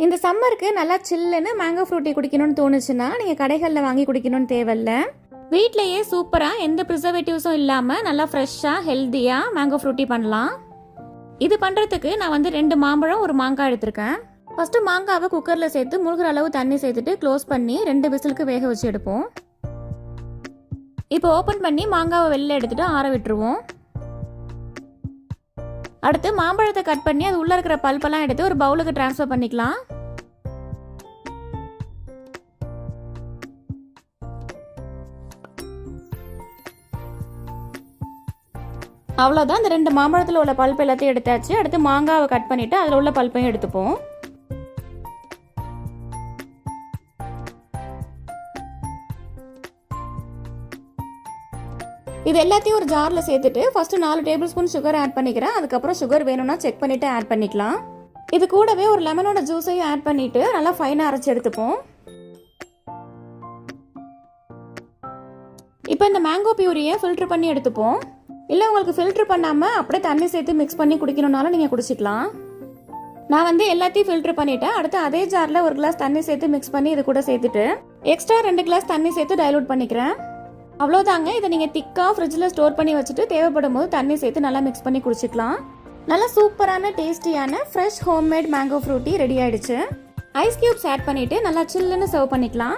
இந்த சம்மருக்கு நல்லா சில்லுன்னு மேங்கோ ஃப்ரூட்டி குடிக்கணும்னு தோணுச்சுன்னா நீங்கள் கடைகளில் வாங்கி குடிக்கணும்னு தேவையில்ல. வீட்டிலையே சூப்பராக எந்த ப்ரிசர்வேட்டிவ்ஸும் இல்லாமல் நல்லா ஃப்ரெஷ்ஷாக ஹெல்த்தியாக மேங்கோ ஃப்ரூட்டி பண்ணலாம். இது பண்ணுறதுக்கு நான் 2 மாம்பழம் 1 மாங்காய் எடுத்திருக்கேன். ஃபஸ்ட்டு மாங்காவை குக்கரில் சேர்த்து முழுகிற அளவு தண்ணி சேர்த்துட்டு க்ளோஸ் பண்ணி 2 விசிலுக்கு வேக வச்சு எடுப்போம். இப்போ ஓப்பன் பண்ணி மாங்காவை வெளில எடுத்துட்டு ஆற விட்டுருவோம். அடுத்து மாம்பழத்தை கட் பண்ணி அது உள்ள இருக்கிற பல்பெல்லாம் எடுத்து ஒரு பவுலுக்கு டிரான்ஸ்ஃபர் பண்ணிக்கலாம். அவ்வளோதான், இந்த 2 மாம்பழத்தில் உள்ள பல்ப் எல்லாத்தையும் எடுத்தாச்சு. அடுத்து மாங்காவை கட் பண்ணிட்டு அதில் உள்ள பல்ப்பையும் எடுத்துப்போம். இது எல்லாத்தையும் ஒரு ஜாரில் சேர்த்துட்டு first 4 tablespoon sugar add பண்ணிக்கிறேன். அதுக்கப்புறம் சுகர் வேணும்னா செக் பண்ணிட்டு ஆட் பண்ணிக்கலாம். இது கூடவே ஒரு லெமனோட ஜூஸையும் ஆட் பண்ணிட்டு நல்லா ஃபைனாக அரைச்சி எடுத்துப்போம். இப்போ இந்த மேங்கோ பியூரியை ஃபில்டர் பண்ணி எடுத்துப்போம். இல்லை உங்களுக்கு ஃபில்டர் பண்ணாமல் அப்படியே தண்ணி சேர்த்து மிக்ஸ் பண்ணி குடிக்கணும்னாலும் நீங்கள் குடிச்சிக்கலாம். நான் எல்லாத்தையும் ஃபில்டர் பண்ணிட்டேன். அடுத்து அதே ஜாரில் 1 கிளாஸ் தண்ணி சேர்த்து மிக்ஸ் பண்ணி இது கூட சேர்த்துட்டு எக்ஸ்ட்ரா 2 கிளாஸ் தண்ணி சேர்த்து டைலூட் பண்ணிக்கிறேன். அவ்வளோதாங்க. இதை நீங்கள் திக்காக ஃப்ரிட்ஜில் ஸ்டோர் பண்ணி வச்சுட்டு தேவைப்படும் போது தண்ணி சேர்த்து நல்லா மிக்ஸ் பண்ணி குடிச்சிக்கலாம். நல்லா சூப்பரான டேஸ்டியான fresh homemade mango Frooti ready ஆயிடுச்சு. ஐஸ் கியூப்ஸ் ஆட் பண்ணிவிட்டு நல்லா சில்லுன்னு சர்வ் பண்ணிக்கலாம்.